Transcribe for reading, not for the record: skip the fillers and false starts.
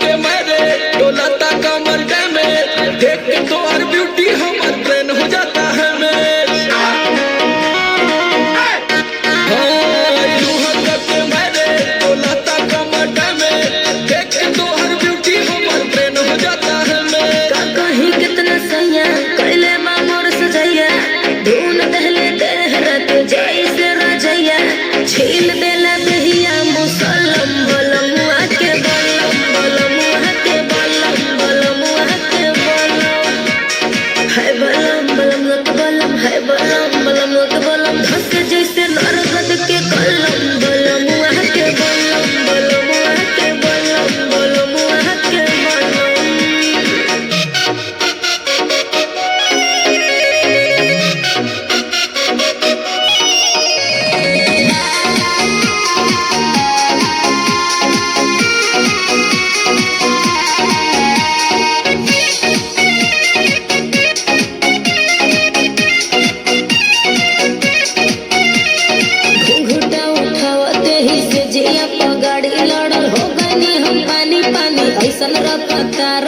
के मारे डोलाता कमर में देख के तो और ब्यूटी हमर ब्रेन हो जाता है के मारे डोलाता कमर में देख के तो और ब्यूटी हमर ब्रेन हो जाता है कहीं कितना सैया कैले मोर सजैया धून दहले देहरत जैसे रजैया छील देला दहिया मुसलम बलमुआ के बलम बलमुआ के बलम बलमुआ के बलम है बलम बलमुआ के बलम है बलम बलमुआ के बलम धस जैसे नरगद के कलम बलमुआ के बलम बलमुआ के बलम बलमुआ के बलम। गाड़ी लड़ल हो गई हम पानी पानी ऐसन रफ्तार